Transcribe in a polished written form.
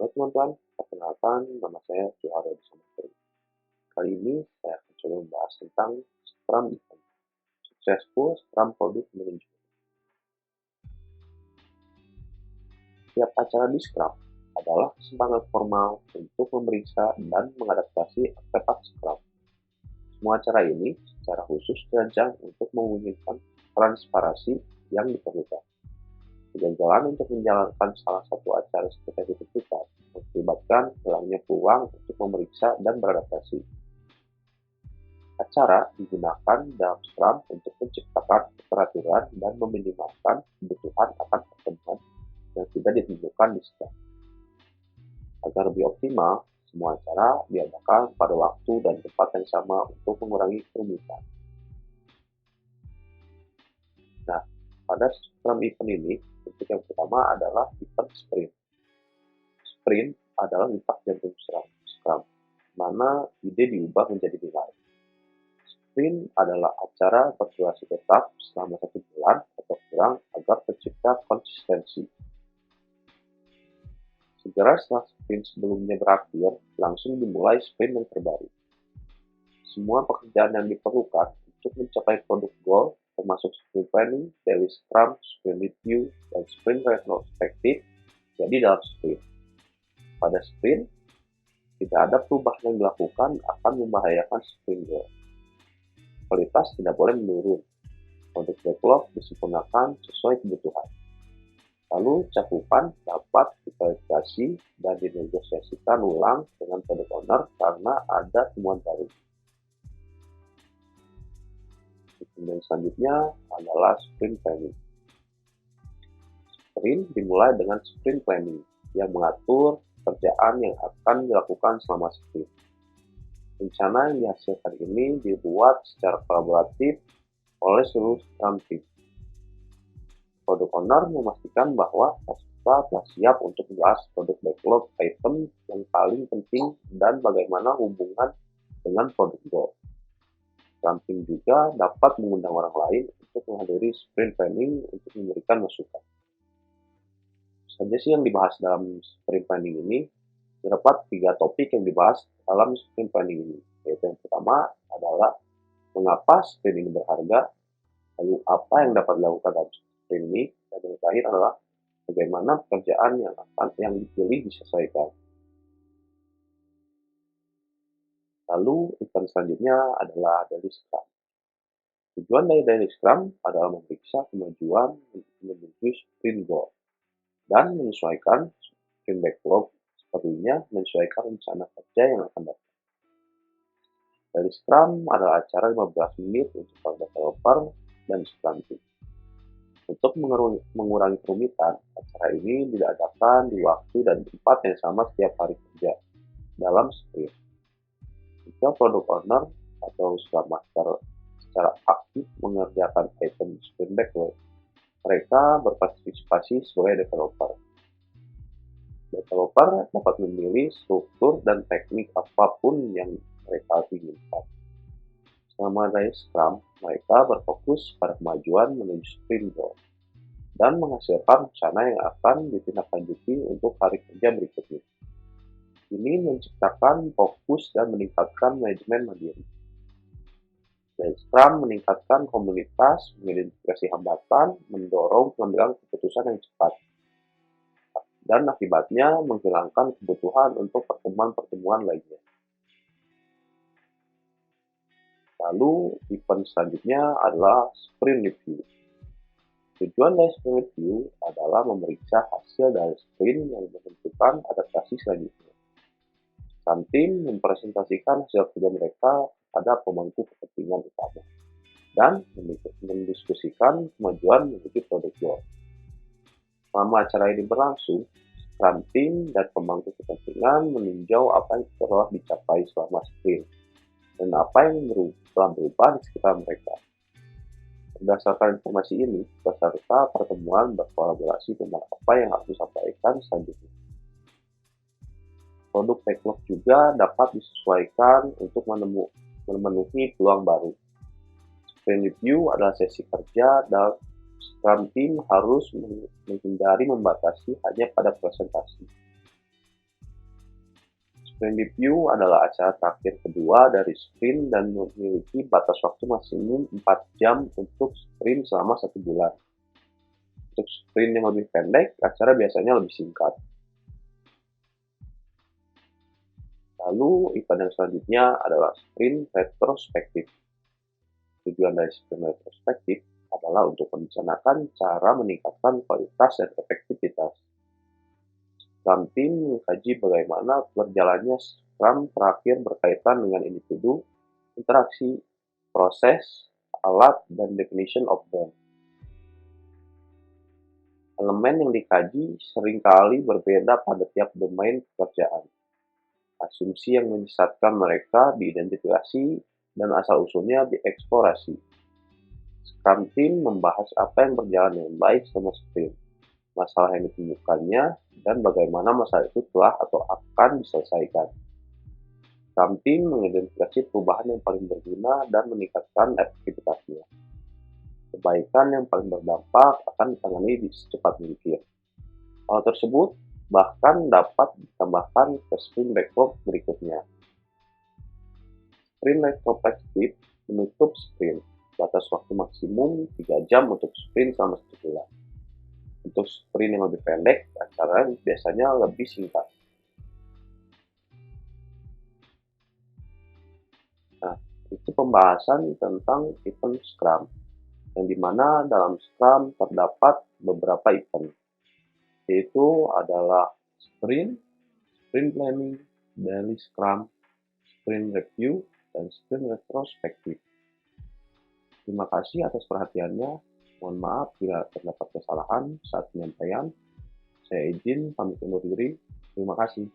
Halo teman-teman, perkenalkan nama saya Suharyo Samantri. Kali ini saya akan coba membahas tentang Scrum Event, Successful Scrum Product Management. Tiap acara di Scrum adalah kesempatan formal untuk memeriksa dan mengadaptasi artefak Scrum. Semua acara ini secara khusus dirancang untuk memungkinkan transparansi yang diperlukan. Kegagalan untuk menjalankan salah satu acara seperti ditentukan mengakibatkan hilangnya peluang untuk memeriksa dan beradaptasi. Acara digunakan dalam Scrum untuk menciptakan peraturan dan meminimalkan kebutuhan akan pertemuan yang tidak ditentukan di Scrum. Agar lebih optimal, semua acara diadakan pada waktu dan tempat yang sama untuk mengurangi kerumitan. Nah, pada Scrum Event ini, bentuk yang pertama adalah event sprint. Sprint adalah letak jantung Scrum, mana ide diubah menjadi nilai. Sprint adalah acara berdurasi tetap selama 1 bulan atau kurang agar tercipta konsistensi. Segera setelah sprint sebelumnya berakhir, langsung dimulai sprint yang terbaru. Semua pekerjaan yang diperlukan untuk mencapai produk goal, termasuk sprint planning, daily scrum, sprint review, dan sprint retrospective, jadi dalam sprint. Pada sprint, tidak ada perubahan yang dilakukan akan membahayakan sprint goal. Kualitas tidak boleh menurun. Produk backlog disempurnakan sesuai kebutuhan. Lalu cakupan dapat diverifikasi dan dinegosiasikan ulang dengan product owner karena ada temuan baru. Kemudian selanjutnya adalah sprint planning. Sprint dimulai dengan sprint planning yang mengatur pekerjaan yang akan dilakukan selama sprint. Rencana yang dihasilkan ini dibuat secara kolaboratif oleh seluruh Scrum team. Product owner memastikan bahwa peserta telah siap untuk membahas produk backlog item yang paling penting dan bagaimana hubungan dengan produk goal. Scrum team juga dapat mengundang orang lain untuk menghadiri sprint planning untuk memberikan masukan. Saja sih yang dibahas dalam sprint planning ini. Terdapat 3 topik yang dibahas dalam sprint planning ini, yaitu yang pertama adalah mengapa sprint ini berharga, lalu apa yang dapat dilakukan dalam sprint ini, dan yang terakhir adalah bagaimana pekerjaan yang dipilih disesuaikan. Lalu event selanjutnya adalah daily scrum. Tujuan dari daily scrum adalah memeriksa kemajuan menuju sprint goal dan menyesuaikan sprint backlog, sepertinya menyesuaikan rencana kerja yang akan datang. Daily Scrum adalah acara 15 menit untuk para developer dan Scrum team. Untuk mengurangi kerumitan, acara ini diadakan di waktu dan tempat yang sama setiap hari kerja dalam sprint. Jika product owner atau Scrum Master secara aktif mengerjakan item sprint backlog, mereka berpartisipasi sebagai developer. Developer dapat memilih struktur dan teknik apapun yang mereka inginkan. Selama dari Scrum, mereka berfokus pada kemajuan menuju sprint goal dan menghasilkan rencana yang akan ditindaklanjuti untuk hari kerja berikutnya. Ini menciptakan fokus dan meningkatkan manajemen mandiri. Dari Scrum meningkatkan komunitas, mengidentifikasi hambatan, mendorong pengambilan keputusan yang cepat, dan akibatnya menghilangkan kebutuhan untuk pertemuan-pertemuan lainnya. Lalu, event selanjutnya adalah sprint review. Tujuan dari sprint review adalah memeriksa hasil dari sprint yang menentukan adaptasi selanjutnya. Scrum team mempresentasikan hasil kerja mereka pada pemangku kepentingan utama dan mendiskusikan kemajuan menuju produk goal. Selama acara ini berlangsung, Scrum team dan pemangku kepentingan meninjau apa yang telah dicapai selama sprint dan apa yang telah berubah di sekitar mereka. Berdasarkan informasi ini, peserta pertemuan berkolaborasi tentang apa yang harus disampaikan selanjutnya. Produk backlog juga dapat disesuaikan untuk memenuhi peluang baru. Sprint review adalah sesi kerja dan Scrum team harus menghindari membatasi hanya pada presentasi. Sprint review adalah acara terakhir kedua dari sprint dan memiliki batas waktu maksimum 4 jam untuk sprint selama 1 bulan. Untuk sprint yang lebih pendek, acara biasanya lebih singkat. Lalu, event yang selanjutnya adalah sprint retrospektif. Tujuan dari sprint retrospektif adalah untuk merencanakan cara meningkatkan kualitas dan efektivitas. Scrum Team mengkaji bagaimana berjalannya Scrum terakhir berkaitan dengan individu, interaksi, proses, alat, dan definition of them. Elemen yang dikaji seringkali berbeda pada tiap domain pekerjaan. Asumsi yang menyesatkan mereka diidentifikasi dan asal-usulnya dieksplorasi. Scrum Team membahas apa yang berjalan dengan baik selama sprint, masalah yang ditemukannya, dan bagaimana masalah itu telah atau akan diselesaikan. Scrum Team mengidentifikasi perubahan yang paling berguna dan meningkatkan efektivitasnya. Kebaikan yang paling berdampak akan ditangani secepat mungkin. Hal tersebut bahkan dapat ditambahkan ke sprint backlog berikutnya. Sprint retrospektif menutup sprint, batas waktu maksimum 3 jam untuk sprint selama 1 bulan. Untuk sprint yang lebih pendek, acara biasanya lebih singkat. Nah, itu pembahasan tentang event Scrum, yang dimana dalam Scrum terdapat beberapa event, yaitu adalah sprint, sprint planning, daily Scrum, sprint review, dan sprint retrospektif. Terima kasih atas perhatiannya. Mohon maaf bila terdapat kesalahan saat penyampaian. Saya izin pamit undur diri. Terima kasih.